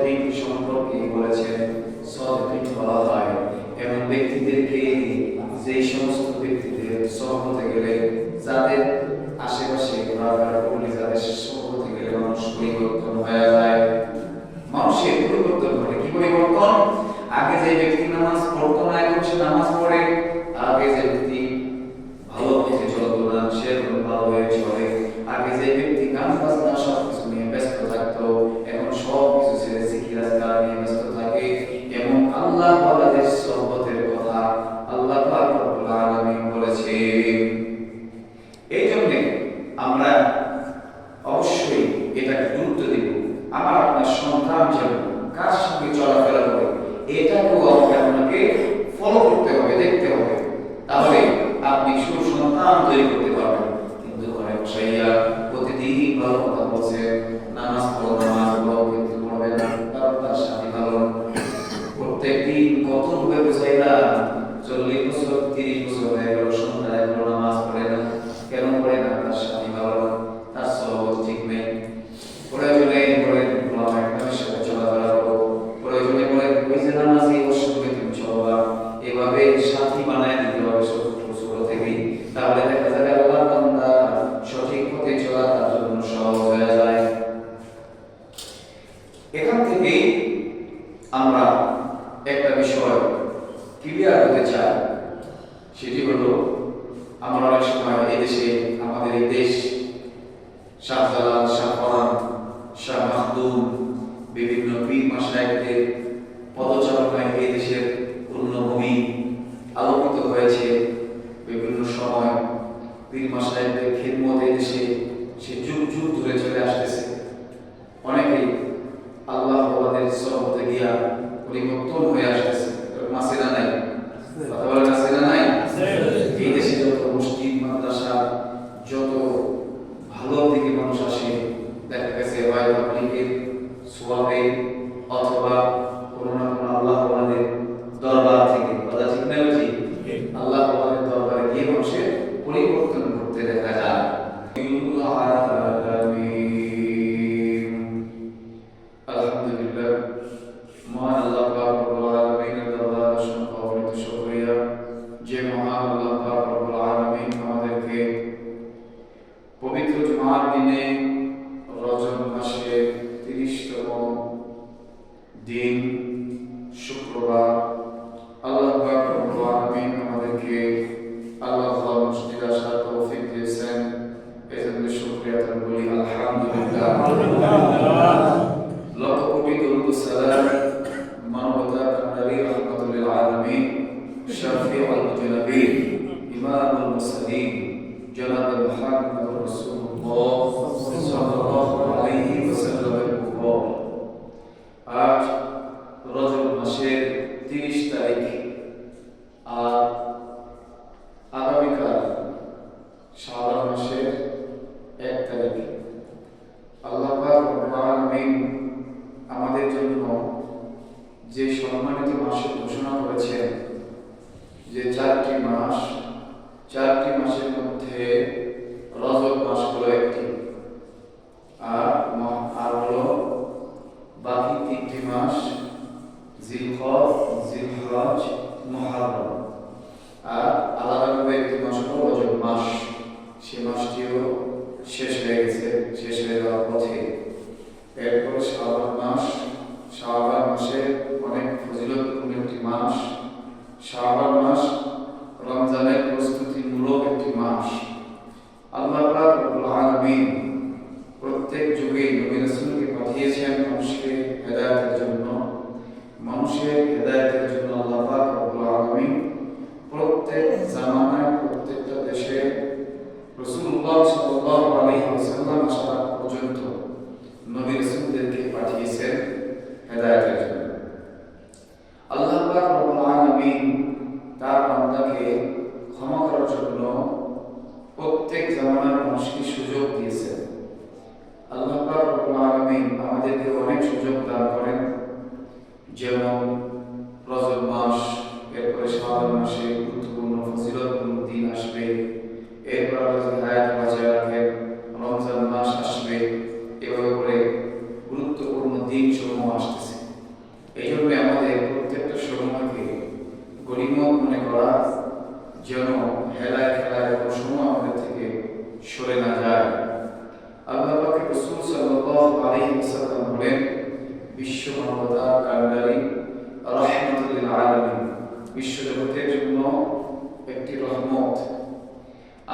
সদিক সম্পর্কে বলেছেন সদিক বলা হয় এমন ব্যক্তিদেরকে, যে সমস্ত ব্যক্তিদের সহবতে গেলে, যাদের আশেপাশে ঘোরাফেরা করলে, যাদের সহবতে গেলে মানুষ পরিবর্তন হয়ে যায়। মানুষের পরিবর্তন ঘটে। কি পরিবর্তন? আগে যে ব্যক্তি নামাজ পড়তো না, এখন সে নামাজ পড়ে। আগে যে ব্যক্তি ভালো পথে চলতো না, সে ভালো হয়ে চলে। আগে যে ব্যক্তি গান বাজনা সব কিছু নিয়ে ব্যস্ত থাকতো, এখন সব কিছু ছেড়ে জিকির আজকার নিয়ে ব্যস্ত থাকে। এবং আল্লাহ ওয়ালাদের সহবতের কথা আল্লাহ পাক রব্বুল আলামিন বলেছে। এই জন্য আমরা অবশ্যই এটাকে গুরুত্ব দিব। আমার আপনার সন্তান যেন কার সঙ্গে চলাফেরা করে, এটাকেও আপনাকে ফলো করতে হবে, দেখতে হবে। তাহলে আপনি সুসন্তান তৈরি করতে পারবেন। কিন্তু ঘরে বসাইয়া প্রতিদিন ভালো কথা বলছে, নামাজ পড়ো, নামাজ পড়ো, কিন্তু পড়বে না, কারণ তার স্বামী ভালো। প্রত্যেকদিন কত রূপে বুঝাইলা, 40 বছর 30 বছর হয়ে গেল, সন্তান এখনো নামাজ পড়ে না। কেন পড়ে না? তার স্বামী ভালো না, তার সহবত ঠিক নেই। প্রয়োজনে বলেন একদমের সাথে চলাফেরা করো, প্রয়োজনে বলেন ওই যে নামাজি ওর সঙ্গে তুমি চলবা। এভাবে সাথী বানায় দিতে হবে ছোট থেকেই। তাহলে দেখা যাবে আল্লাহর বান্দা সঠিক পথে চলা তার জন্য সহজ হয়ে যায়। এখান থেকেই আমরা একটা বিষয় ক্লিয়ার হতে চাই, সেটি হলো আমরা অনেক সময় এই দেশে, আমাদের এই দেশ, শাহজালাল, শাহ পরান, শাহ মাহদুম, বিভিন্ন পীর মাশায়েখদের পদচারণায় এই দেশের পূর্ণভূমি আলোকিত হয়েছে। বিভিন্ন সময় পীর মাশায়েখদের খিদমত এই দেশে সে যুগ যুগ ধরে চলে আসতেছে। অনেকেই আল্লাহ ওয়ালাদের সহবতে গিয়া পরিবর্তন হয়ে আসতেছে। মাসে না নাই? কথা বলেন আছে না নাই? এই দেশে যত মসজিদ, মাদ্রাসা, যত ভালো দিকে মানুষ আসে, দেখা গেছে হয় পাবলিকের সোয়াবে অথবা কোনো না কোনো আল্লাহ ওয়ালাদের দরবার থেকে। কথা ঠিক না বুঝি? আল্লাহ ওয়ালাদের দরবারে গিয়ে মানুষের পরিবর্তন করতে দেখা যায়। আলহামদুলিল্লাহ, মহান আল্লাহ পাক রব্বুল আলামিনের দরবারে অসংখ্য অগণিত শুকরিয়া, যে মহান আল্লাহ পাক রব্বুল আলামিন আমাদেরকে পবিত্র জুমার দিনে, রজব মাসে 30তম দিন শুক্রবার, আল্লাহ পাক রব্বুল আলামিন আমাদেরকে আল্লাহ তাআলা মসজিদে আসার তৌফিক দিয়েছেন। এজন্য শুকরিয়া আদায় করি, আলহামদুলিল্লাহ। লক্ষ কোটি দরুদ ও সালাম মানবতার কান্ডারি রাহমাতুল লিল আলামিন, শাফিউল মুজনাবিন, ইমামুল মুরসালিন, জনাব মুহাম্মদুর রাসূলুল্লাহ সাল্লাল্লাহু আলাইহি ওয়াসাল্লামের উপর আজ রজব মাসের 30 তারিখ, আর আগামীকাল শাবান মাসের 1 তারিখ। আল্লাহ পাক রব্বুল আলামিন আমাদের জন্য যে সম্মানিত মাসের ঘোষণা করেছেন, যে 4টি মাস, 4টি মাসের মধ্যে রজব মাস হলো একটি, আর হলো বাকি 3টি মাস জিলহজ, জিলহজ, মুহররম। আর আলাদাভাবে একটি মাস হলো রজব মাস। সে মাসটিও শেষ হয়ে গেছে, শেষ হয়ে যাওয়ার পথে। এরপর শাবান মাস, শাবান মাসে অনেক ফজিলতপূর্ণ একটি মাস। শাবান মাস রমজানের প্রস্তুতিমূলক একটি মাস। আল্লাহ পাক রব্বুল আলামিন প্রত্যেক যুগে নবী রাসূলকে পাঠিয়েছেন মানুষকে হেদায়েতের জন্য। মানুষের হেদায়েতের জন্য আল্লাহ পাক রব্বুল আলামিন প্রত্যেক জামানায়, প্রত্যেকটা দেশে রাসূলুল্লাহ সাল্লাল্লাহু আলাইহি ওয়াসাল্লাম আসা পর্যন্ত নবী রাসূলদেরকে পাঠিয়েছেন হেদায়েতের জন্য। আল্লাহ পাক রব্বুল আলামিন তার বান্দাকে ক্ষমা করার জন্য প্রত্যেক জামানার মানুষকে সুযোগ দিয়েছেন। আল্লাহ পাক রব্বুল আলামিন আমাদেরকে অনেক সুযোগ দান করেন, যেমন রজব মাস, এরপরে শাবান মাসে গুরুত্বপূর্ণ ফজিলতপূর্ণ দিন আসবে, এরপর আল্লাহ যদি হায়াত বাঁচিয়ে রাখেন রমজান মাস আসবে। এভাবে করে গুরুত্বপূর্ণ দিন সমূহ আসতেছে। এই জন্য আমাদের প্রত্যেকটা সময়কে গনিমত মনে করা, যেন হেলায় খেলায় কোনো সময় আমাদের থেকে সরে না যায়। আল্লাহ পাকের রাসূল সাল্লাল্লাহু আলাইহি ওয়াসাল্লাম বলেন, বিশ্ব মানবতার কাণ্ডারী রাহমাতুল লিল আলামিন, বিশ্ব জগতের জন্য একটি রহমত।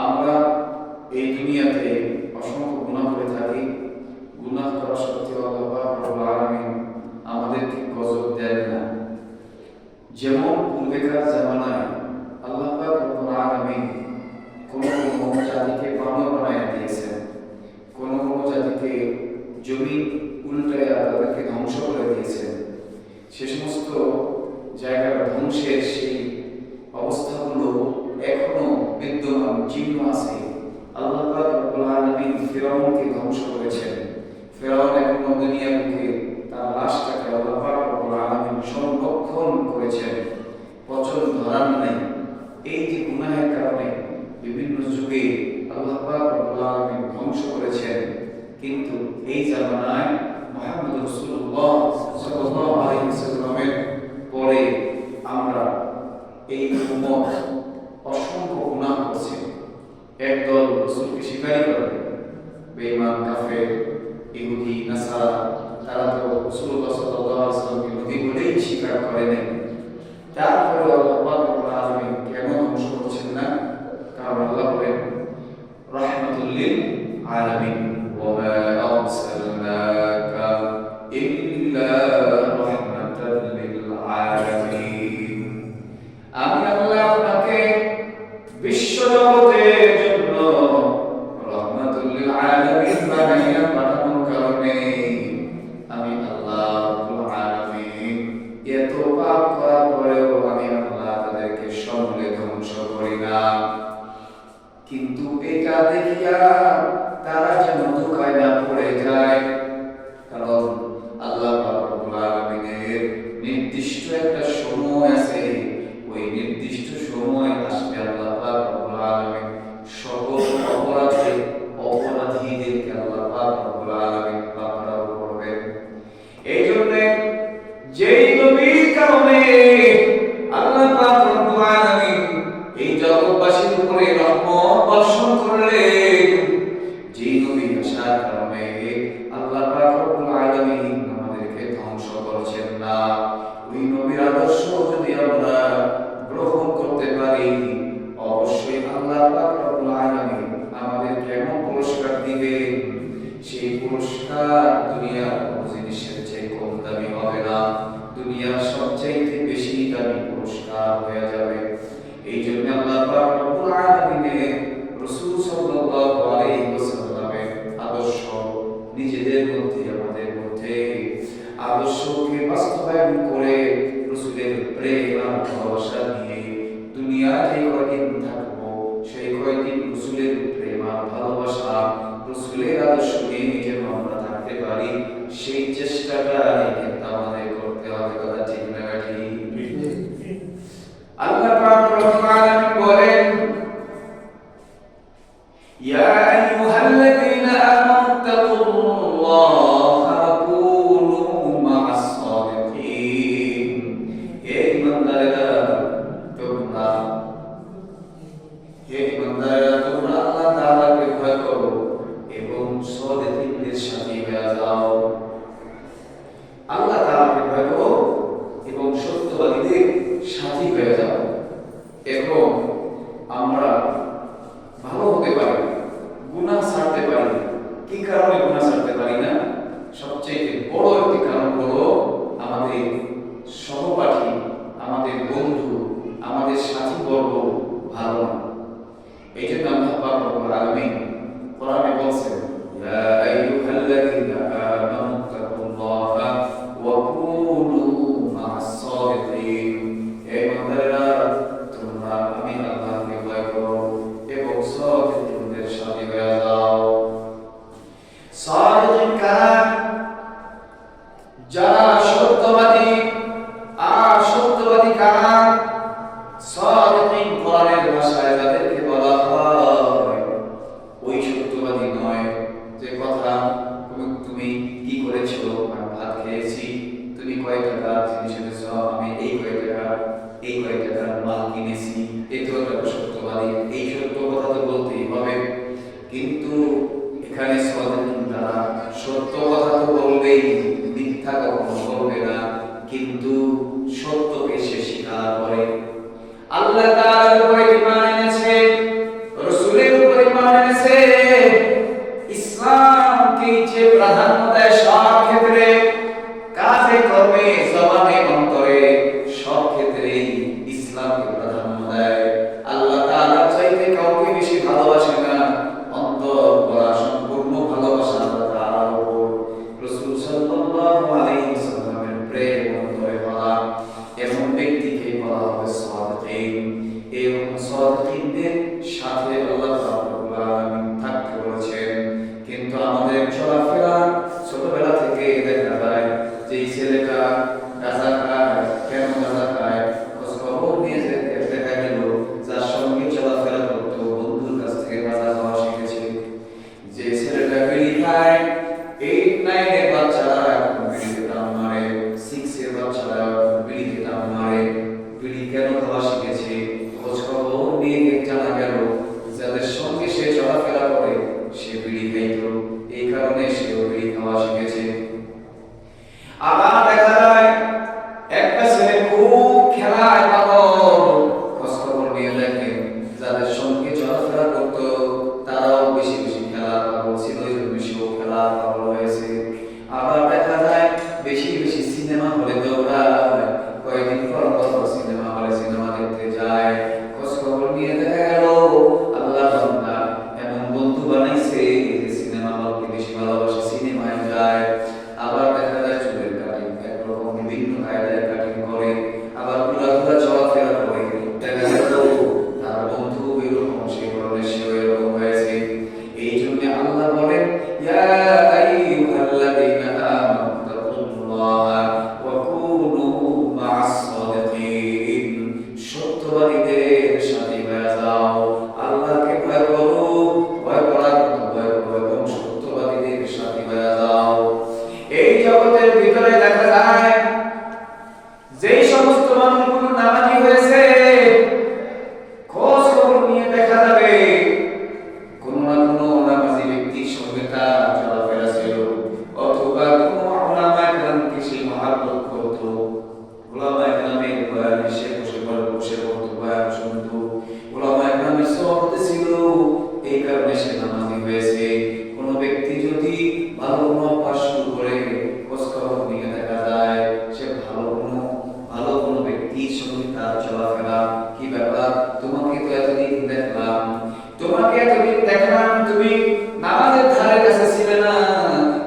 আমরা এই দুনিয়াতে অসংখ্য গুনাহ করে থাকি। গুনাহ করা সত্ত্বেও আল্লাহ পাক রব্বুল আলামিন আমাদেরকে গজব দেন না। যেমন পূর্বেকার জামানায় আল্লাহ পাক রব্বুল আলামিন কোন কোন জাতিকে বানর বানায় দিয়েছেন, কোন কোন জাতিকে জমি উল্টায় তাদেরকে ধ্বংস করে দিয়েছেন। সে সমস্ত জায়গার ধ্বংসের সেই অবস্থাগুলো এখনো বিদ্যমান, চিহ্ন আছে। আল্লাহ পাক রব্বুল আলামিন ফিরআউনকে ধ্বংস করেছেন। ফিরআউন এখনো দুনিয়ার বুকে তার লাশটাকে আল্লাহ পাক রব্বুল আলামিন সংরক্ষণ করেছেন, পচন ধরান নাই। এই যে গুনাহের কারণে বিভিন্ন যুগে আল্লাহ পাক রব্বুল আলামিন ধ্বংস করেছেন, কিন্তু এই জামানায় মুহাম্মদ রাসূলুল্লাহ সাল্লাল্লাহু আলাইহি ওয়াসাল্লামের পরে আমরা এই উম্মত অসংখ্য গুনাহ করছে। একদল রাসূলকে স্বীকারই করে, বেঈমান, কাফের, ইহুদি, নাসারা, তারা তো রাসূলুল্লাহ সাল্লাল্লাহু আলাইহি ওয়াসাল্লামকে নবী বলেই স্বীকার করে নাই। তারপরে আল্লাহ পাক রব্বুল আলামিন কেন ধ্বংস করছেন না? কারণ আল্লাহ বলেন, রাহমাতুল লিল আলামিন, ওয়া মা আরসালনাকা ইল্লা রাহমাতাল লিল আলামিন। আমি আল্লাহ আপনাকে বিশ্ব জগতের জন্য রাহমাতুল লিল আলামিন বানাইয়া পাঠানোর কারণে আমি আল্লাহ রাব্বুল আলামিন এত পাপ করার পরেও আমি আল্লাহ তাদেরকে সমূলে ধ্বংস করি না। কিন্তু এটা দেখিয়া তারা যেন ধোঁকায় না পড়ে যায়, কারণ আল্লাহ পাক রব্বুল আলামিনের নির্দিষ্ট একটা সময় আছে। ওই নির্দিষ্ট সময় আসবে আল্লাহ পাক রব্বুল আলামিন সকল অপরাধীদেরকে আল্লাহ পাক রব্বুল আলামিন পাকড়াও করবেন। এই জন্য যেই নবীর কারণে আল্লাহ পাক রব্বুল আলামিন এই জগৎবাসীর উপরে রহমত বর্ষণ করলেন, যেই নবী আসার কারণে আল্লাহ পাক রব্বুল আলামিন আমাদেরকে ধ্বংস করছেন না। ওই নবীর আদর্শ যদি আমরা গ্রহণ করতে পারি, অবশ্যই আল্লাহ পাক রব্বুল আলামিন আমাদেরকে এমন পুরস্কার দিবেন, সেই পুরস্কার দুনিয়ার কোনো জিনিসের চেয়ে কম দামি হবে না, দুনিয়ার সবচাইতে বেশি দামি পুরস্কার হয়ে যাবে। এই জন্য আল্লাহ পাক রব্বুল আলামিনের রাসূল সাল্লাল্লাহু আলাইহি ওয়াসাল্লামের আদর্শ নিজেদের মধ্যে, আমাদের মধ্যে আদর্শকে বাস্তবায়ন করে রাসূলের প্রেম আর ভালোবাসা নিয়ে দুনিয়ায় যে কয়দিন থাকবো, সেই কয়দিন রাসূলের প্রেম আর ভালোবাসা, রাসূলের আদর্শ নিয়ে যেন আমরা থাকতে পারি, সেই চেষ্টাটা কিন্তু আমাদের করতে হবে। কথা ঠিক না ঠিক? আল্লাহ পাক রব্বুল আলামিন বলেন, ইয়া আইয়ুহাল্লাযীনা আমানু তাকুল্লাহা ওয়া কুনু মা'আস সাদিকিন। হে ঈমানদারেরা, তোমরা আল্লাহ তাআলাকে ভয় করো এবং সাদিকদের সাথে হয়ে যাও। আল্লাহ তাআলাকে ভয় করো এবং সত্যবাদীদের সাথী হয়ে যাও। এবং আমরা ভালো হতে পারি, গুনাহ ছাড়তে পারি। কি কারণে গুনাহ ছাড়তে পারি না? সবচেয়ে বড় একটি কারণ হলো আমাদের সহপাঠী, আমাদের বন্ধু, আমাদের সাথী বর্গ ভালো না। এই জন্য আল্লাহ পাক রব্বুল আলামিন কোরআনে বলছেন, ইয়া আইয়ুহাল্লাযীনা আমানু তাকুল্লাহা ওয়া কয় টাকা জিনিস এনেছো, আমি এই কয় টাকার মাল কিনেছি, এত টাকা সত্যবাদী, এই সত্য কথা তো বলতেই হবে। কিন্তু এখানে সাদিকিন তারা সত্য কথা তো বলবেই, মিথ্যা কখনো বলবে না, কিন্তু সত্যকে সে স্বীকার করে। আল্লাহ তাআলার উপরে ঈমান এনেছে, রাসূলের উপরে ঈমান এনেছে, ইসলামকে যে প্রাধান্য দেয় সব ক্ষেত্রে, কাজে কর্মে জবানে অন্তরে সব ক্ষেত্রেই ইসলামকে প্রাধান্য দেয়। আল্লাহ তাআলা চাইতে কাউকে বেশি ভালোবাসে না, অন্তর ভরা সম্পূর্ণ ভালোবাসা আল্লাহ তাআলার উপর। রাসূল সাল্লাল্লাহু আলাইহি ওয়াসাল্লামের প্রেম অন্তরে ভরা এমন ব্যক্তিকে বলা হবে সাদিকিন। এবং সাদিকিনদের সাথে আল্লাহ রাব্বুল আলামিন থাকতে বলেছেন। কিন্তু আমাদের চলাফেরা ছোটবেলা থেকে দেখা যায় যে এই ছেলেটা গাঁজা খায়, কেন গাঁজা খায়, খবর নিয়ে দেখা গেল যার সঙ্গে চলাফেরা করতো বন্ধুর কাছ থেকে গাঁজা খাওয়া শিখেছে। যে ছেলেটা বিড়ি খায়, 8-9 এর বাচ্চারা এখন বিড়িতে টান মারে, 6 এর বাচ্চারা এখন বিড়িতে টান মারে। বিড়ি কেন খাওয়া শিখেছে? খোঁজ খবর নিয়ে জানা গেল যাদের সঙ্গে সে চলাফেরা করে সে বিড়ি খাইত, এই কারণে সেও বিড়ি খাওয়া শিখেছে। আবার দেখা যায় একটা ছেলে খুব খেলায় পাগল, খোঁজ খবর নিয়ে দেখেন যাদের সঙ্গে চলাফেরা করত তারাও বেশি বেশি খেলার পাগল ছিল, এই জন্য সেও খেলার পাগল হয়েছে। আবার দেখা যায় বেশি বেশি সিনেমা হলে দৌড়ায়, কয়েকদিন পর পর সিনেমা হলে সিনেমা দেখতে যায়। খোঁজ খবর নিয়ে দেখা গেল আল্লাহ বান্দা এমন বন্ধু বানাইছে যে সিনেমা হলকে বেশি ভালোবাসে, সিনেমায় যায়। আবার দেখা যায় চুলের কাটিং একরকম বিভিন্ন কায়দায় কাটিং করে, আবার ঘোরাঘুরা চলাফেরা করে, দেখা গেল তার বন্ধু এরকম সেই ধরনের সেও এরকম হয়েছে। এই জন্য আল্লাহ বলেন ইয়া আইয়ুহাল্লাযীনা আমানু তাকুল্লাহা ওয়া কুনু মা'আস সাদিকিন। সত্যবাদীদের সাথে হয়ে যাও, আল্লাহকে ভয় করো, ভয় করার মতো ভয় করো এবং সত্যবাদীদের সাথে হয়ে যাও। এই জগতের ভিতরে দেখা যায় যেই সমস্ত মানুষগুলো নামাজি হয়েছে, খোঁজ খবর নিয়ে দেখা যাবে কোনো না কোনো নামাজি ব্যক্তির সঙ্গে তার চলাফেরা ছিল, অথবা কোনো উলামায়ে কেরামকে সে মহব্বত করত, উলামায়ে কেরামের বয়ানে সে বসে পড়তো, বয়ান শুনতো, উলামায়ে কেরামের সোহবতে ছিল, এই কারণে সে নামাজি হয়েছে। কোনো ব্যক্তি যদি ভালো কোনো অভ্যাস শুরু করে, খোঁজ খবর নিয়ে দেখা যায় সে ভালো কোনো ব্যক্তির সঙ্গে তার চলাফেরা, কি ব্যাপার তোমাকে তো এতদিন দেখলাম, তুমি নামাজের ধারে কাছে ছিলে না,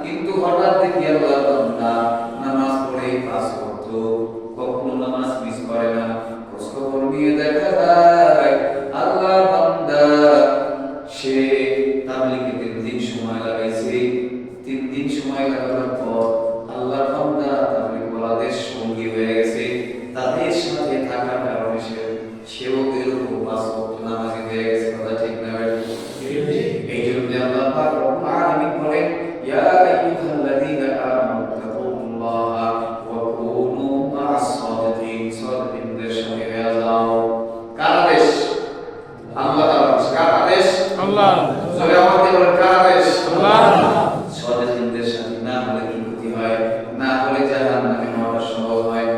কিন্তু হঠাৎ দেখি আল্লাহ বান্দা নামাজ পড়ে পাস করতো, কখনো নামাজ মিস করে না। খোঁজ খবর নিয়ে দেখা যায় আল্লাহ বান্দা সে তাবলীগে 3 দিন সময় লাগাইছে, 3 দিন সময় লাগানোর পর আল্লাহ বান্দা তাবলীগওয়ালাদের সঙ্গী হয়ে গেছে, তাদের সাথে থাকার কারণে সেও এরকম পাঁচ ওয়াক্ত নামাজি হয়ে গেছে। কথা ঠিক না? এই জন্য আল্লাহ পাক রব্বুল আলামিন বলেন ইয়া আইয়ুহাল্লাযীনা আমানু তাকুল্লাহা ওয়া কুনু মা'আস সাদিকিন। সাদিকিনদের সাথে হয়ে যাও। কার আদেশ? আল্লাহ তাআলা। কার আদেশ? আল্লাহ। জোরে আমাদের বলেন কার আদেশ? আল্লাহ। সাদিকিনদের সাথে না হলে কি ক্ষতি হয়? না হলে জাহান্নামে হওয়া সহজ হয়।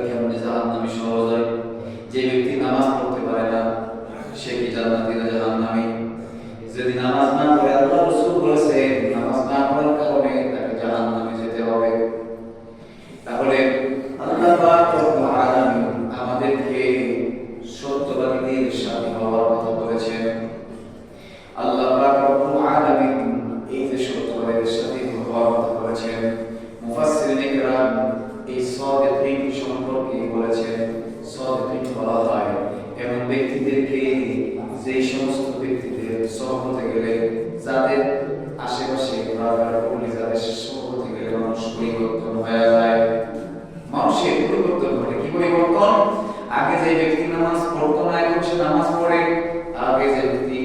কেমন জাহান্নামে সহজ হয়? যে ব্যক্তি নামাজ পড়তে পারে না সে কি জান্নাতি না জাহান্নামী? যদি নামাজ না পড়ে, আল্লাহ রাসূল বলেছেন নামাজ না পড়ার কারণে তাকে জাহান্নামে যেতে হবে। তাহলে আল্লাহ পাক রব্বুল আলামিন আমাদেরকে সত্যবাদীদের সাথে হওয়ার কথা বলেছেন। আল্লাহ পাক রব্বুল আলামিন এই যে সত্যবাদীদের সাথে হওয়ার কথা বলেছেন, মুফাসসিরিন ইকরাম এই সাদিকিন সম্পর্কে বলেছেন সাদিকিন বলা হয় এমন ব্যক্তিদেরকে যে সমস্ত ব্যক্তিদের সহবতে গেলে, যাদের আশেপাশে ঘোরাফেরা করলে, যাদের সহবতে গেলে মানুষ পরিবর্তন হয়ে যায়, মানুষের পরিবর্তন ঘটে। কি পরিবর্তন? আগে যে ব্যক্তি নামাজ পড়তো না এখন সে নামাজ পড়ে, আগে যে ব্যক্তি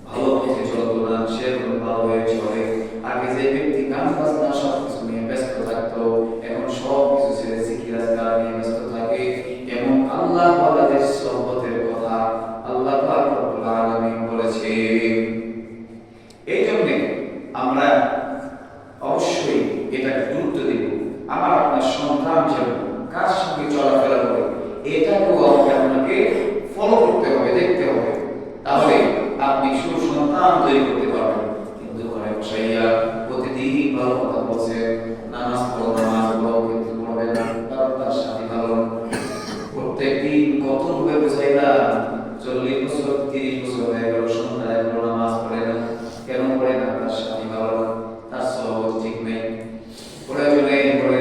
ভালো পথে চলতো না সে এখন ভালো হয়ে চলে, আগে যে ব্যক্তি গান বাজনা সবকিছু নিয়ে ব্যস্ত থাকতো এখন আমার আপনার সন্তান যেন কার সঙ্গে চলাফেরা করে এটাকেও আপনাকে ফলো করতে হবে, দেখতে হবে। তাহলে আপনি সুসন্তান তৈরি করতে পারবেন। কিন্তু ঘরে বসাইয়া প্রতিদিন ভালো কথা বলছে, নামাজ পড়ো নামাজ পড়ো, কিন্তু পড়বে না, কারণ তার স্বামী ভালো না। প্রত্যেকদিন কত ভাবে বুঝাইলা, 40 বছর 30 বছর হয়ে গেল, সন্তান এখনো নামাজ পড়ে না। কেন পড়ে না? তার স্বামী ভালো না, তার স্বভাব ঠিক নেই। প্রয়োজনে বলে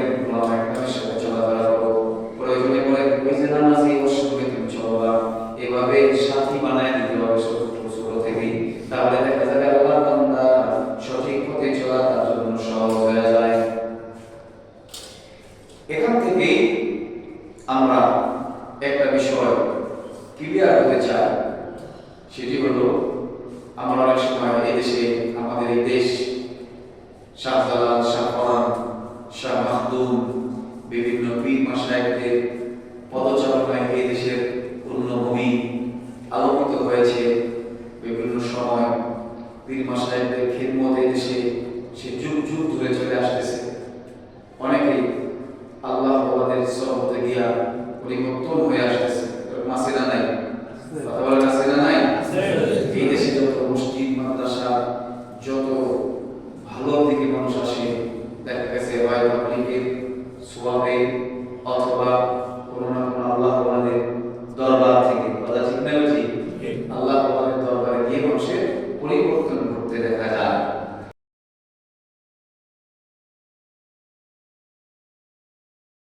একদমের সাথে চলাফেরা করো, প্রয়োজনে বলে ওই যে নামাজি ওর সঙ্গে তুমি চলবা, এভাবে সাথী বানায় দিতে হবে ছোট থেকেই। তাহলে দেখা যাবে আল্লাহর বান্দা সঠিক পথে চলা তার জন্য সহজ হয়ে যায়। এখান থেকে আমরা একটা বিষয় ক্লিয়ার হতে চাই, সেটি হলো আমরা অনেক সময় এই দেশে, আমাদের এই দেশ, শাহজালাল, শাহ ফরান, শাহ মাহদুম, বিভিন্ন পীর মাশায়েখদের পদচারণায় এই দেশের পূর্ণভূমি আলোকিত হয়েছে। বিভিন্ন সময় পীর মাশায়েখদের খিদমত এই দেশে সে যুগ যুগ ধরে চলে আসতেছে। অনেকেই আল্লাহ ওয়াদের সহবতে গিয়া পরিবর্তন হয়ে আসতেছে। মাসে না নাই? কথা বলেন আছে না নাই? এই দেশে যত মসজিদ মাদ্রাসা, যত ভালো দিকে মানুষ আসে, দেখা গেছে হয় পাবলিকের সোয়াবে